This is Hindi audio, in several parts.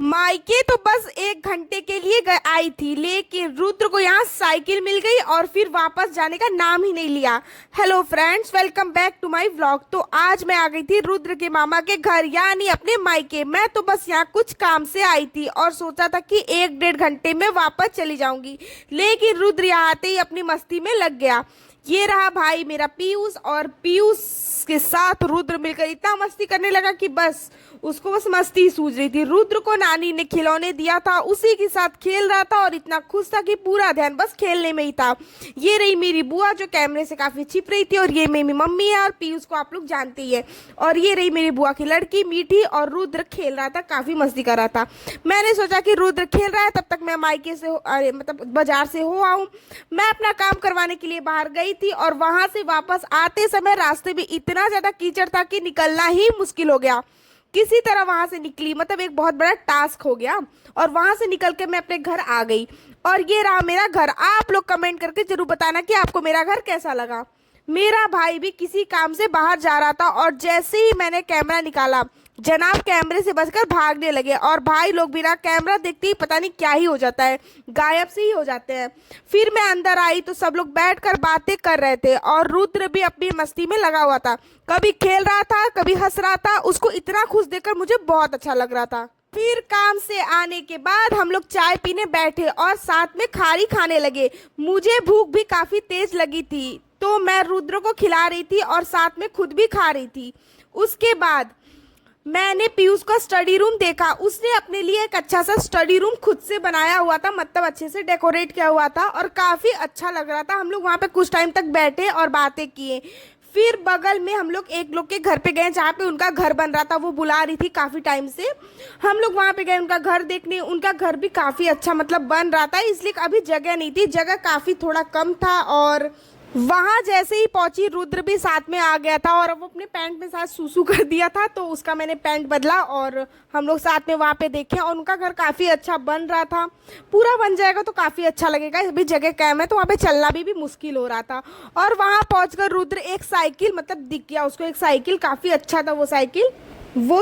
मायके तो बस 1 घंटे के लिए आई थी, लेकिन रुद्र को यहाँ साइकिल मिल गई और फिर वापस जाने का नाम ही नहीं लिया। Hello friends, welcome back to my vlog. तो आज मैं आ गई थी रुद्र के मामा के घर, यानी अपने मायके। मैं तो बस यहाँ कुछ काम से आई थी और सोचा था कि 1-1.5 घंटे में वापस चली जाऊंगी, लेकिन रुद्र यहाँ आते ही अपनी मस्ती में लग गया। ये रहा भाई मेरा पीयूष, और पीयूष के साथ रुद्र मिलकर इतना मस्ती करने लगा कि बस उसको बस मस्ती ही सूझ रही थी। रुद्र को नानी ने खिलौने दिया था, उसी के साथ खेल रहा था और इतना खुश था कि पूरा ध्यान बस खेलने में ही था। ये रही मेरी बुआ जो कैमरे से काफी छिप रही थी, और ये मेरी मम्मी है, और पीयूष को आप लोग जानते ही है। और ये रही मेरी बुआ की लड़की मीठी, और रुद्र खेल रहा था, काफी मस्ती कर रहा था। मैंने सोचा कि रुद्र खेल रहा है, तब तक मैं मायके से अरे मतलब बाजार से हो आऊं। मैं अपना काम करवाने के लिए बाहर गई थी, और वहां से वापस आते समय रास्ते में इतना ज्यादा कीचड़ था कि निकलना ही मुश्किल हो गया। किसी तरह वहां से निकली, मतलब एक बहुत बड़ा टास्क हो गया, और वहां से निकल के मैं अपने घर आ गई। और ये रहा मेरा घर। आप लोग कमेंट करके जरूर बताना कि आपको मेरा घर कैसा लगा। मेरा भाई भी किसी काम से बाहर जा रहा था, और जैसे ही मैंने कैमरा निकाला, जनाब कैमरे से बचकर भागने लगे। और भाई लोग बिना कैमरा देखते ही पता नहीं क्या ही हो जाता है, गायब से ही हो जाते हैं। फिर मैं अंदर आई तो सब लोग बैठकर बातें कर रहे थे, और रुद्र भी अपनी मस्ती में लगा हुआ था। कभी खेल रहा था, कभी हंस रहा था। उसको इतना खुश देखकर मुझे बहुत अच्छा लग रहा था। फिर काम से आने के बाद हम लोग चाय पीने बैठे और साथ में खारी खाने लगे। मुझे भूख भी काफी तेज लगी थी, तो मैं रुद्र को खिला रही थी और साथ में खुद भी खा रही थी। उसके बाद मैंने पीयूष का स्टडी रूम देखा। उसने अपने लिए एक अच्छा सा स्टडी रूम खुद से बनाया हुआ था, मतलब अच्छे से डेकोरेट किया हुआ था, और काफ़ी अच्छा लग रहा था। हम लोग वहाँ पे कुछ टाइम तक बैठे और बातें किए। फिर बगल में हम लोग एक लोग के घर पे गए, जहाँ पे उनका घर बन रहा था। वो बुला रही थी काफ़ी टाइम से। हम लोग वहाँ पे गए उनका घर देखने। उनका घर भी काफ़ी अच्छा मतलब बन रहा था, इसलिए अभी जगह नहीं थी, जगह काफ़ी थोड़ा कम था। और वहां जैसे ही पहुंची, रुद्र भी साथ में आ गया था, और वो अपने पैंट में साथ सूसू कर दिया था, तो उसका मैंने पैंट बदला और हम लोग साथ में वहां पे देखे। और उनका घर काफी अच्छा बन रहा था। पूरा बन जाएगा तो काफी अच्छा लगेगा, अभी जगह कम है तो वहां पे चलना भी मुश्किल हो रहा था। और वहां पहुंचकर रुद्र एक साइकिल मतलब दिख गया उसको, एक साइकिल काफी अच्छा था। वो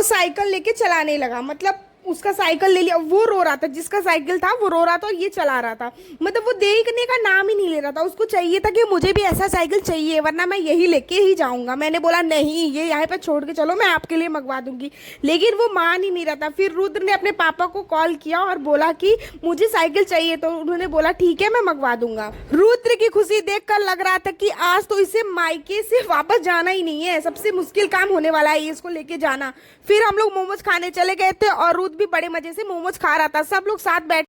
साइकिल लेके चलाने लगा, मतलब उसका साइकिल ले लिया। वो रो रहा था, जिसका साइकिल था वो रो रहा था और ये चला रहा था। मतलब वो देखने का नाम ही नहीं ले रहा था। उसको चाहिए था कि मुझे भी ऐसा साइकिल चाहिए, वरना मैं यही लेके ही जाऊंगा। मैंने बोला नहीं, ये यहाँ पे छोड़ के चलो, मैं आपके लिए मंगवा दूंगी, लेकिन वो मान ही नहीं रहा था। फिर रुद्र ने अपने पापा को कॉल किया और बोला कि मुझे साइकिल चाहिए, तो उन्होंने बोला ठीक है, मैं मंगवा दूंगा। रुद्र की खुशी देखकर लग रहा था कि आज तो इसे मायके से वापस जाना ही नहीं है, सबसे मुश्किल काम होने वाला है इसको लेके जाना। फिर हम लोग मोमोज खाने चले गए थे, और रुद्र भी बड़े मजे से मोमोज खा रहा था। सब लोग साथ बैठ